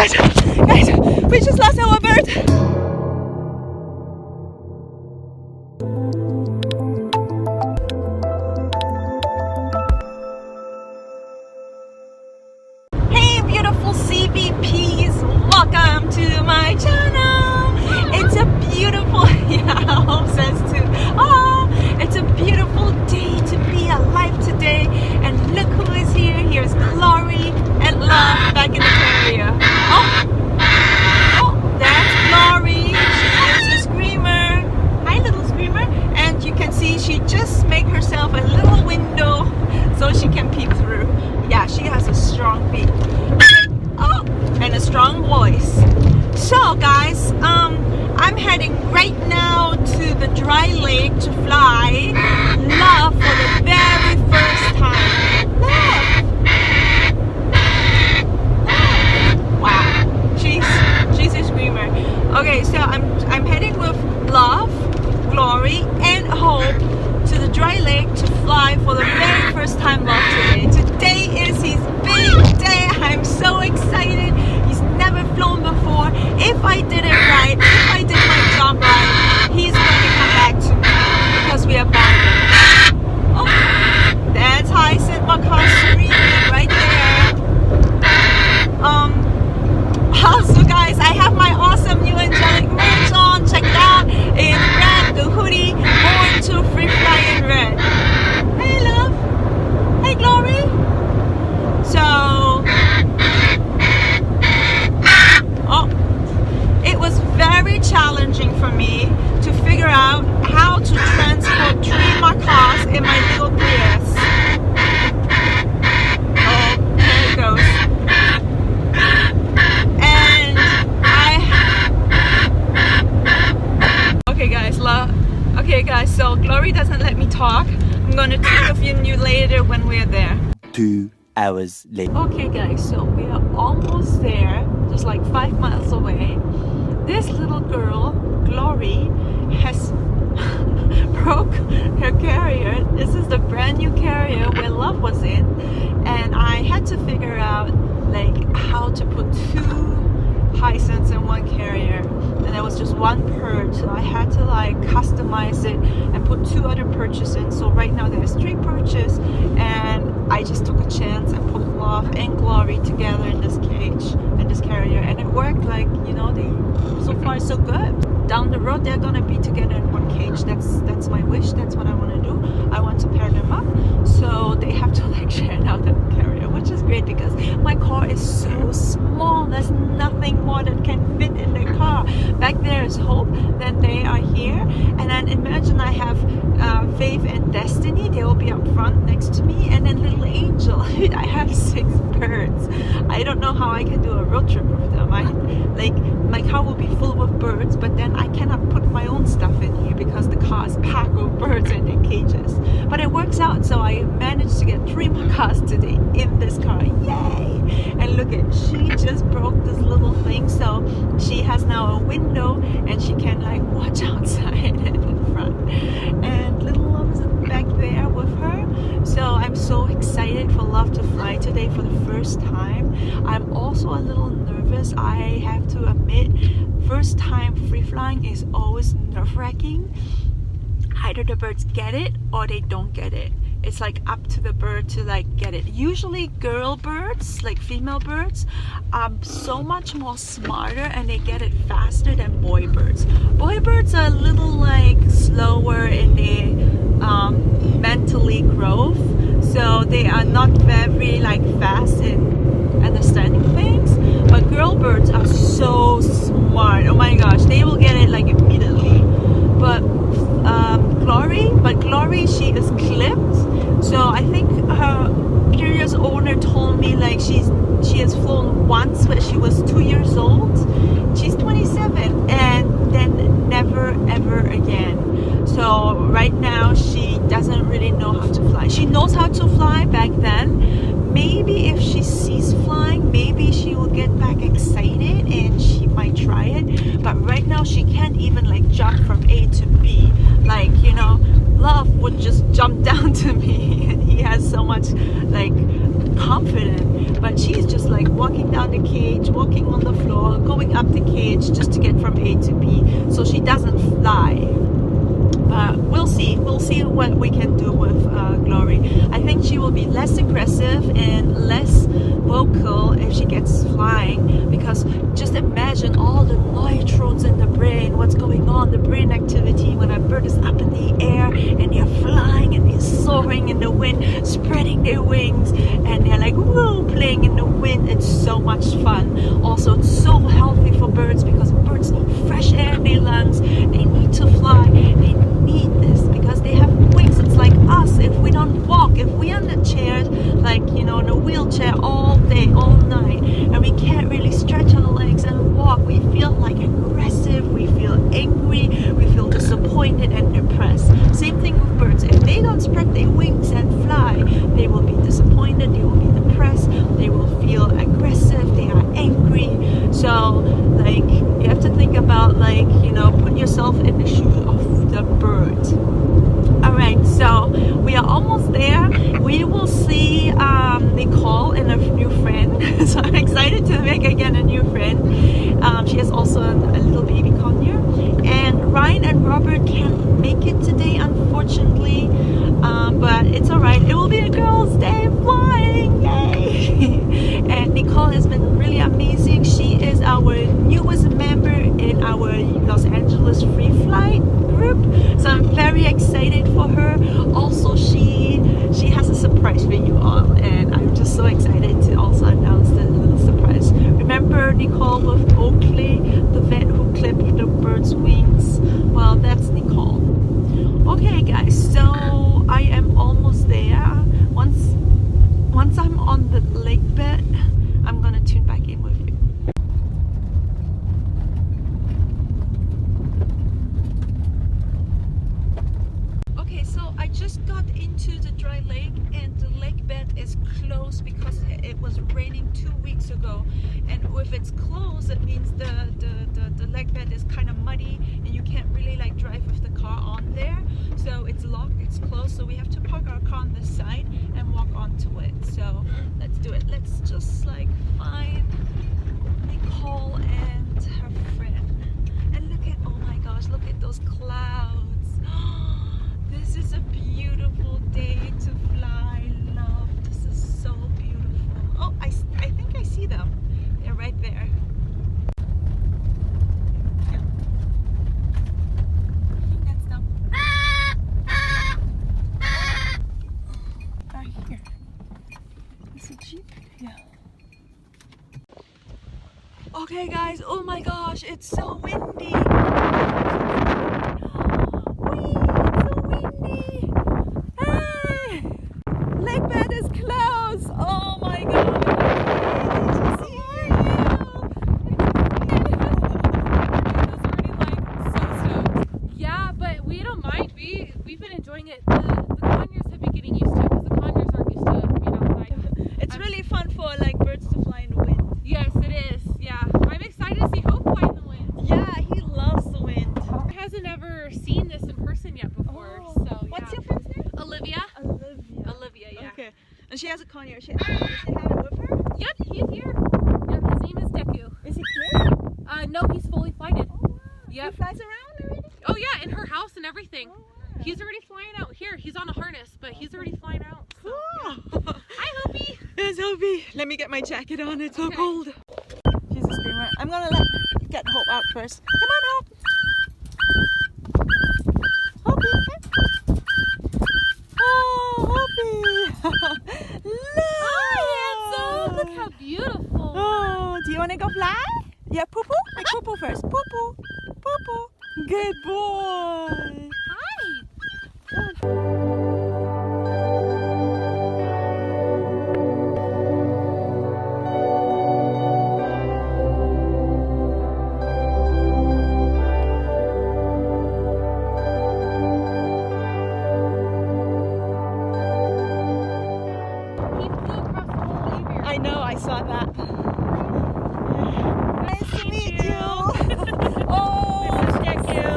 Guys, we just lost our bird. Hey, beautiful CVPs, welcome to my channel. It's a beautiful, yeah, home says too. Oh, it's a beautiful day to be alive today. And look who is here. Here's Glory and Love back in the carrier. Oh, that's Glory. She is a screamer. Hi, little screamer. And you can see she just made herself a little window so she can peep through. Yeah, she has a strong beak. Oh, and a strong voice. So guys, I'm heading right now to the dry lake to fly Love for the very first time. Love. Wow, she's a screamer. Okay, so I'm heading with Love, Glory, and Hope to the dry lake to fly for the very first time Love today. Today is his big day. I'm so excited. He's never flown before. If I did it right, if I did my job right, he's going to come back to me because we are bonding. Oh, that's Hyacinth macaw screaming right there. Also guys, I have my awesome new Angelic merch on. Check it out in red, the hoodie, Born to Free Fly in red. Hey Love. Hey Glory. So, it was very challenging for me to figure out how to transport 3 macaws in my little Prius. Oh, there it goes. And okay guys, so Glory doesn't let me talk. I'm gonna talk with you later when we're there. 2 hours later. Okay guys, so we are almost there, just like 5 miles away. This little girl, Glory, has broke her carrier. This is the brand new carrier where Love was in, and I had to figure out like how to put 2 Hyacinths in 1 carrier, and there was just 1 perch, so I had to like customize it and put 2 other perches in. So right now there's 3 perches, and I just took a chance and put Love and Glory together in this cage, in this carrier, and it worked. Like, you know, they so far so good. Down the road they're gonna be together in 1 cage. That's my wish. That's what I want to do. I want to pair them up, so they have to like share now the carrier, which is great because my car is so small. There's nothing more that can fit in the car. Back there is Hope, then they are here, and then imagine I have Faith and Destiny. They will be up front next to me, and then little Angel. I have 6 birds. I don't know how I can do a road trip with them. Like my car will be full with birds, but then I cannot put my own stuff in here because the car is packed with birds and in cages. But it works out, so I managed to get 3 macaws today in this car. Yay! And look at, she just broke this little thing, so she has now a window and she can like watch outside and in front. And little Love is back there with her. So I'm so excited for Love to fly today for the first time. I'm also a little nervous. I have to admit, first time free flying is always nerve-wracking. Either the birds get it or they don't get it. It's like up to the bird to like get it. Usually girl birds, like female birds, are so much more smarter and they get it faster than boy birds. Boy birds are a little like slower in their mentally growth, so they are not very like fast in understanding things. But girl birds are so smart. Oh my gosh, they will get it like immediately. But Glory, she is clipped. So I think her previous owner told me like she has flown once when she was 2 years old. She's 27, and then never ever again. So right now she doesn't really know how to fly. She knows how to fly back then. Maybe if she sees flying, maybe she will get back excited and she might try it. But right now she can't even like jump from A to B. Like, you know, Love would just jump down to me and he has so much like confidence, but she's just like walking down down the cage, walking on the floor, going up the cage just to get from A to B, so she doesn't fly. But we'll see what we can do with Glory. I think she will be less aggressive and less vocal if she gets flying, because just imagine all the neutrons in the brain, what's going on, the brain activity when a bird is up in the air and they're flying and they're soaring in the wind, spreading their wings, and they're like woo, playing in the wind. It's so much fun. Also, it's so healthy for birds, because birds need fresh air in their lungs. They need to fly. They need this because they have wings. It's like us. If we don't walk, if we're in the chair, like, you know, in a wheelchair all day, all night, and we can't really stretch our legs and walk, we feel like aggressive, we feel angry, we feel disappointed and depressed. Same thing with birds. If they don't spread their wings and fly, they will be disappointed, they will be depressed, they will feel aggressive, they are angry. So, like, you have to think about, like, you know, put yourself in the shoes of the bird. Alright, so we are almost there. We will see Nicole and a new friend. So I'm excited to make again a new friend. She has also a little baby conure. And Ryan and Robert can't make it today, unfortunately. But it's alright. It will be a girls' day flying. Yay! And Nicole has been really amazing. She is our newest member in our Los Angeles free flight group. So I'm very excited for her. Also, she has a surprise for you all, and I'm just so excited to also announce the little surprise. Remember Nicole with Oakley, the vet who clipped the bird's wings? Well, that's Nicole. Okay guys, so I am almost there. Once I'm on the lake bed, I'm gonna tune back in with you. Okay, so I just got into the dry lake, and the lake bed is closed because it was raining 2 weeks ago. And if it's closed, it means the lake bed is kind of muddy and you can't really like drive with the car on there. So it's locked, it's closed, so we have to park our car on this side and walk onto it. So let's do it. Let's just like find Nicole and her friend. And look at, oh my gosh, look at those clouds. This is a beautiful day to fly. Love, this is so beautiful. Oh, I think I see them. They're right there. Yeah. I think that's them. Right here. Is it Jeep? Yeah. Okay guys, oh my gosh, it's so windy. Lake bed is closed. Oh my god. Yeah, but we don't mind. We've been enjoying it. The conures have been getting used to it, because the conures aren't used to being outside. It's really fun for like birds to fly in the wind. Yes, it is. Yeah, I'm excited to see Hope fly in the wind. Yeah, he loves the wind. He hasn't ever seen this in person yet before. Oh. So yeah. What's your friend's name? Olivia. Olivia. Yeah. Okay. And she has a conure. Does she have it with her? Yep, he's here. Yep, his name is Deku. Is he clear? No, he's fully flighted. Oh, wow. Yep. He flies around already? Oh yeah, in her house and everything. Oh, wow. He's already flying out here. He's on a harness, but he's already flying out. So, Cool. yeah. Hi, Hopi. There's Hopi. Let me get my jacket on. It's so Okay. cold. She's a screamer. I'm gonna get Hope out first. Come on, Hope. Hopi. Oh, Hopi. Look. Hi, handsome. Look how beautiful. Oh, do you want to go fly? Yeah, poo poo. Like poo poo first. Poo poo. Poo poo. Good boy. Hi. He flew across the whole aviary. I know, I saw that. Nice to meet you. Oh, thank you.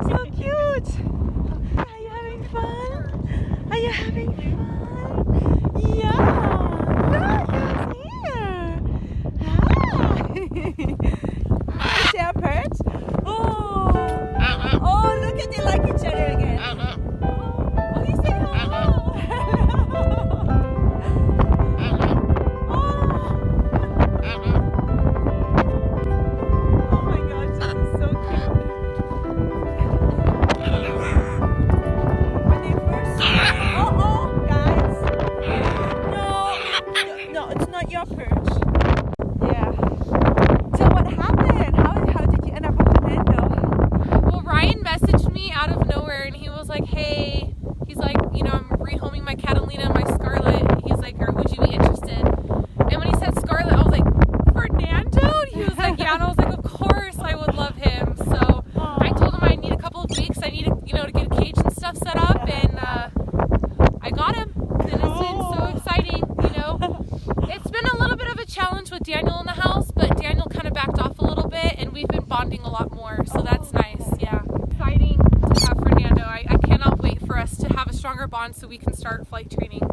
So cute. Are you having fun? Are you having fun? Yeah. Look,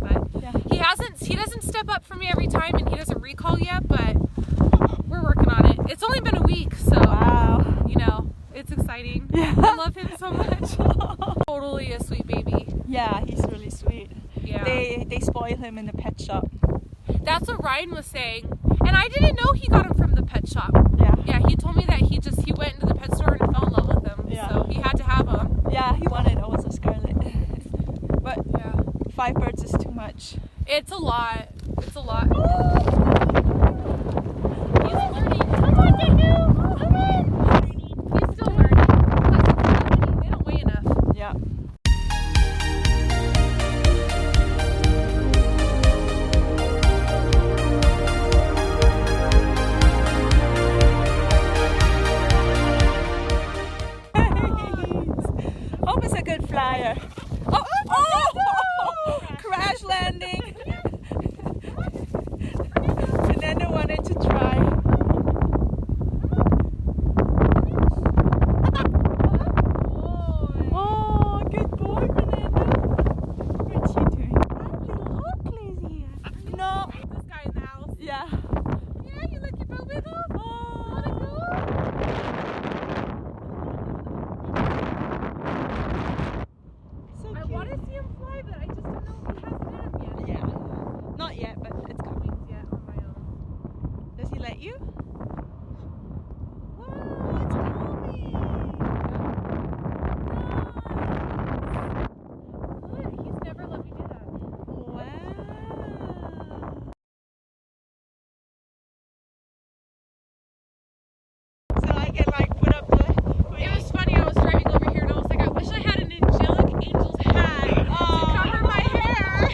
but Yeah. he doesn't step up for me every time, and he doesn't recall yet, but we're working on it. It's only been a week, so Wow. you know, it's exciting. Yeah. I love him so much. Totally a sweet baby. Yeah, he's really sweet. Yeah. They spoil him in the pet shop. That's what Ryan was saying. And I didn't know he got him from the pet shop. Yeah. Yeah, he told me that he went into the pet store and fell in love with them. Yeah. So he had to have them. Yeah, he wanted also Scarlet. But Yeah. 5 birds is too much. It's a lot. It's a lot. Oh. He's learning. Come on, Danu. Come on. He's still learning. Plus, they don't weigh enough. Yeah. Hope is a good flyer. Oh! Crash landing. Fernando wanted to try. Oh, good boy, Fernando. What's he doing? Little Oakley's here. No. This guy in the house. Yeah. Yeah, you like your boat with him? Oh. So I cute. want to see him fly, but I just don't know if he has it in him yet. Yeah. Not yet, but it's coming. Wings yet on my own. Does he let you? Wow, it's coming. Look, he's never let me do that. Wow. So I can like put up the. It was funny, I was driving over here and I was like, I wish I had an Angelic Angel's hat to cover my hair.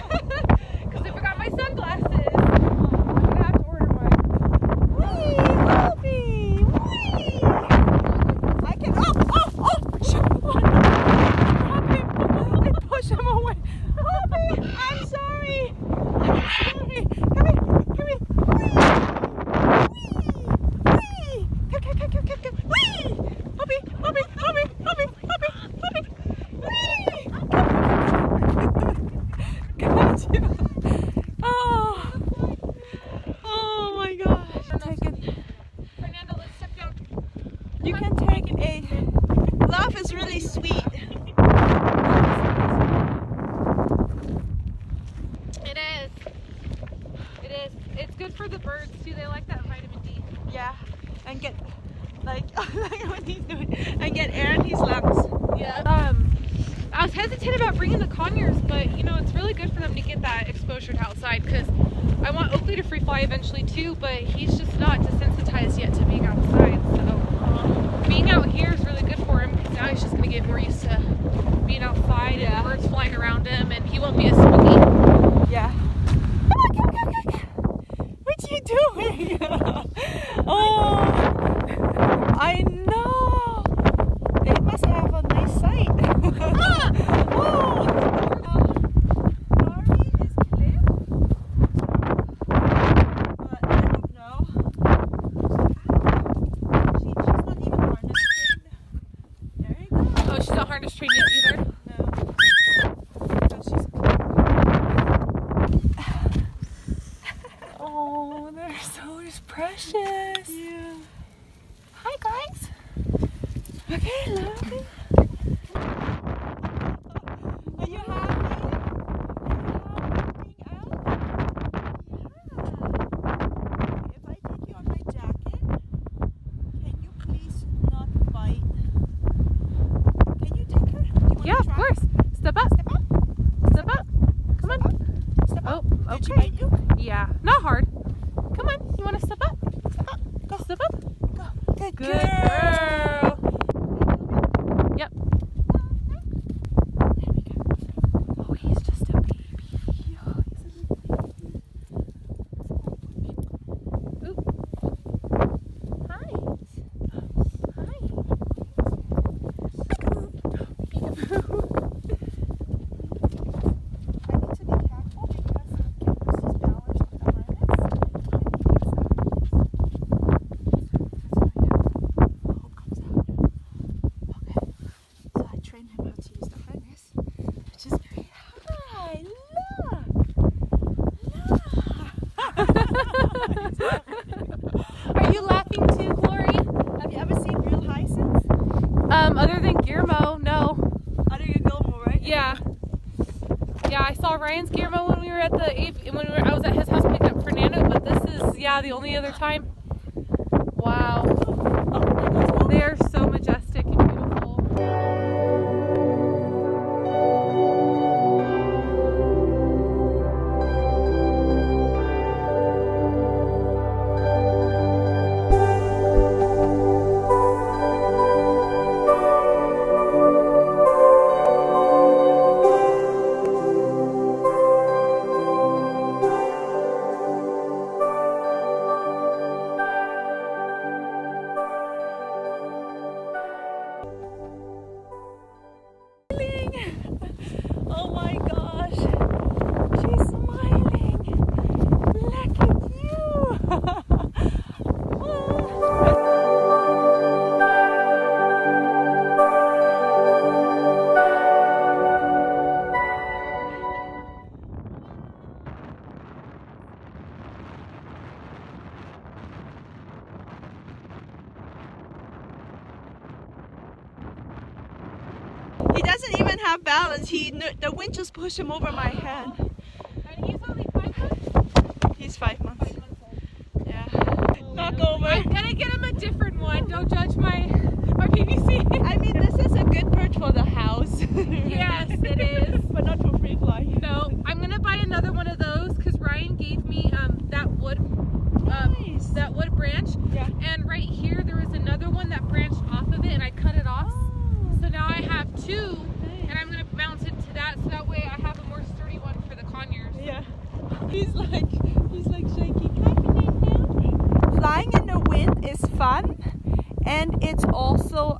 Because I forgot my sunglasses. I'm gonna have to order one. Whee! Wolfie! Whee! I can. Oh! Shoot! Stop him! I push him away. Wolfie! I'm sorry! I'm sorry! Come here! Come here! Whee! Whee! Come! Whee! Wolfie! Whee! Got you! Oh! Oh my gosh! Take it. Fernando, let's step down. You can take a. Love is really sweet. It is. It is. It's good for the birds too. They like that vitamin D. Yeah, and get like what he's doing, and get air in his lungs. Yeah. I was hesitant about bringing the conures, but you know it's really good for them to get that exposure to outside because I want Oakley to free fly eventually too, but he's just not desensitized yet to being outside. So being out here is really good for him because now he's just gonna get more used to being outside and birds flying around him, and he won't be as spooky. Yeah. Come. What are you doing? Oh, I know. They must have a nice sight. Oh. Laurie is Cliff. But I don't know. She's not even harness trained. There you go. Oh, she's not harness trained yet either. No. So she's. Oh, they're so precious. Yeah. Hi guys. Okay, lovely. Are you happy? Being out? Yeah. If I take you on my jacket, can you please not bite? Can you take her? Do you want Yeah, to of try? course. Step up. Step up. Step up. Come on. Step up. Oh, Did she okay. bite you? Yeah, not hard. Come on. You want to step up? Step up. Go. Step up. Go. Good, Good girl. Yep. There we go. Oh, he's just a baby. Oh, he's a Oop. Hi. Hi. I need to be careful because the kid loses balance with the harness. And he keeps up. Hope comes out. at I was at his house picking up Fernando, but this is the only other time. Wow, they are so majestic and beautiful. Oh my gosh, she's smiling. Look at you. He doesn't even have balance. The wind just pushed him over my head. And he's only 5 months? He's 5 months. 5 months old. Yeah. Knock over. I'm gonna get him a different one. Don't judge my PVC. I mean, this is a good perch for the house. Yes, it is. But not for free fly. No, I'm gonna buy another one of those because Ryan gave me that wood branch. Yeah. And right here there was another one that branched off of it, and I cut it off. So now I have 2, and I'm gonna mount it to that, so that way I have a more sturdy one for the conures. Yeah. He's like shaking. Flying in the wind is fun, and it's also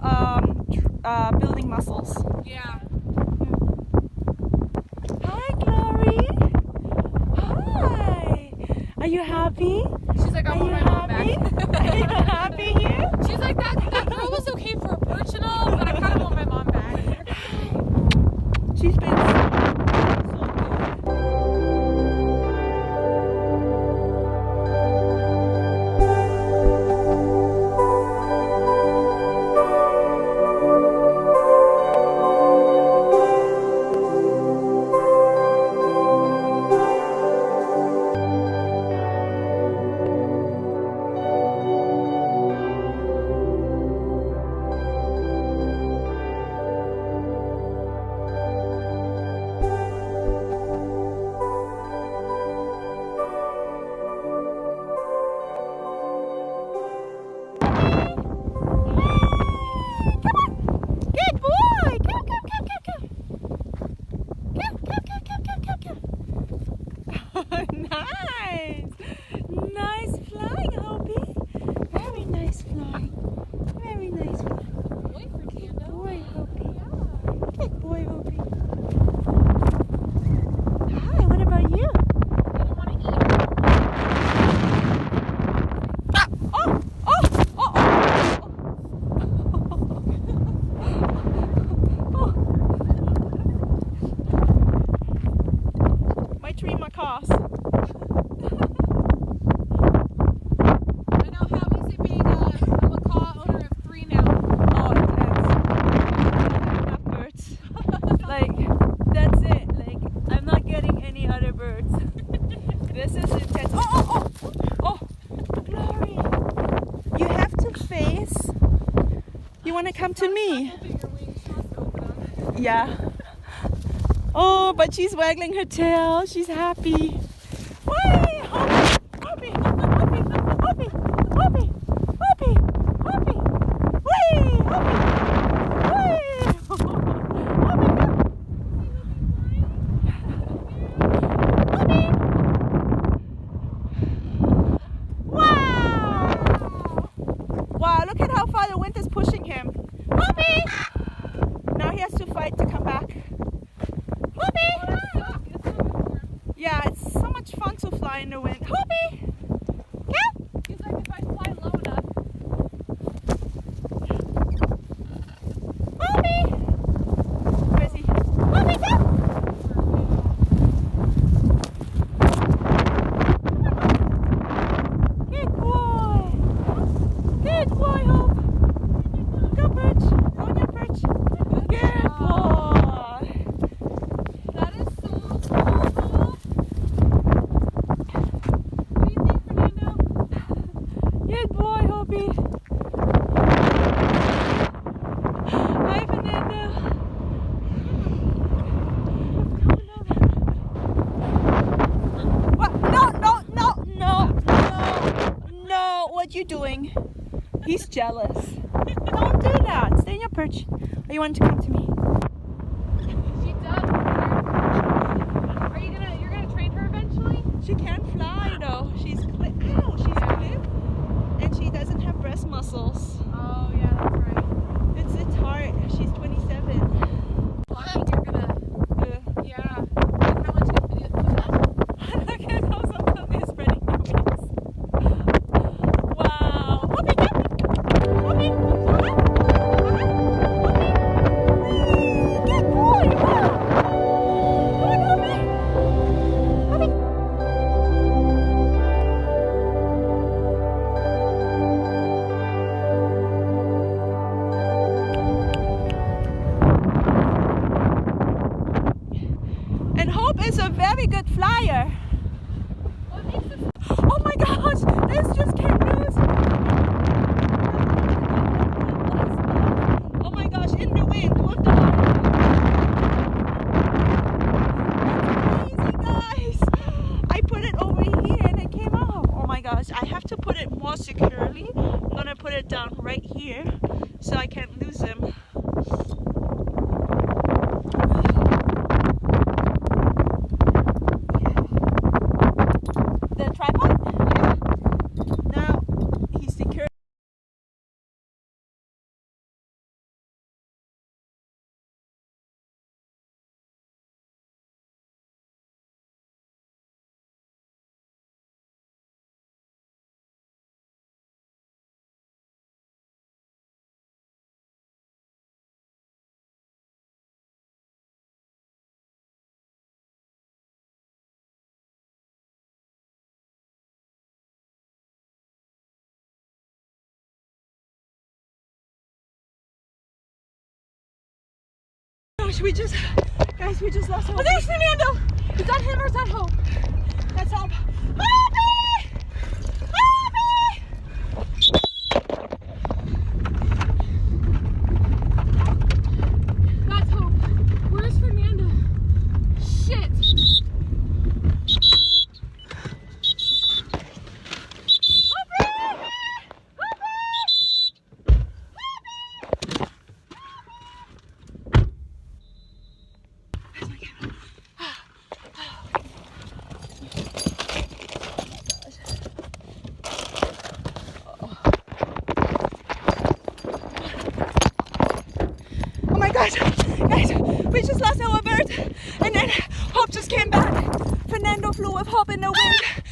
building muscles. Yeah. Hi, Glory. Hi. Are you happy? She's like, I want my mom back. Are you happy here? She's like, that girl was okay for a perch and all, but I kind of want my mom back. She's been so good. Nice! Nice flying, Hopi. Very nice flying. Very nice flying. Good boy, Hopi. Good boy, Hopi. Hi, what about you? I don't want to eat. Ah! Oh! Oh! Oh! Oh! My 3 macaws. I know, how is it being a macaw owner of 3 now? Oh, intense. I have enough birds. Like, that's it. Like, I'm not getting any other birds. This is intense. Oh, oh, oh! Oh, Glory. You have to face. You want to come to me? Yeah. Oh, but she's waggling her tail. She's happy. Whee! Hoppy! Hoppy! Hoppy! Hoppy! Hoppy! Hoppy! Hoppy! Whee! Hoppy! Whee! Hoppy! Hoppy! Wow! Wow, look at how far the wind is pushing him. Hoppy! Now he has to fight to come back. Yeah, it's so much fun to fly in the wind. Hoppy! Come! He's like, if I fly low enough. Hoppy! Where is he? Hoppy, come! Good boy! Good boy, Hope! Go perch! Go on your perch! Good boy! That is so cool. you doing? He's jealous. Don't do that. Stay in your perch. Or you want to come to me? She does. Are you gonna? You're gonna train her eventually? She can't fly though. She's clip. Ow, she's clip, and she doesn't have breast muscles. Oh yeah, that's right. It's hard. She's 27. Well, I think you're gonna. Yeah. Look how much you can Look at those until they're spreading their wings. Wow. Hoppy, hoppy. Hoppy. Good boy. Wow. Come on, Hoppy. Hoppy. And Hope is a very good flyer. Oh my gosh, this just came loose. Oh my gosh, in the wind with the water. That's crazy, guys. I put it over here and it came out. Oh my gosh, I have to put it more securely. I'm gonna put it down right here so I can't lose him. The tripod? Yeah. Now he's secure. Gosh, we just lost Hope. Oh, there's Fernando! Is that him or is that Hope? That's Hope. That's Hope. Where's Fernando? Shit! Oh my gosh, guys, we just lost our bird, and then Hope just came back. Fernando flew with Hope in the wind.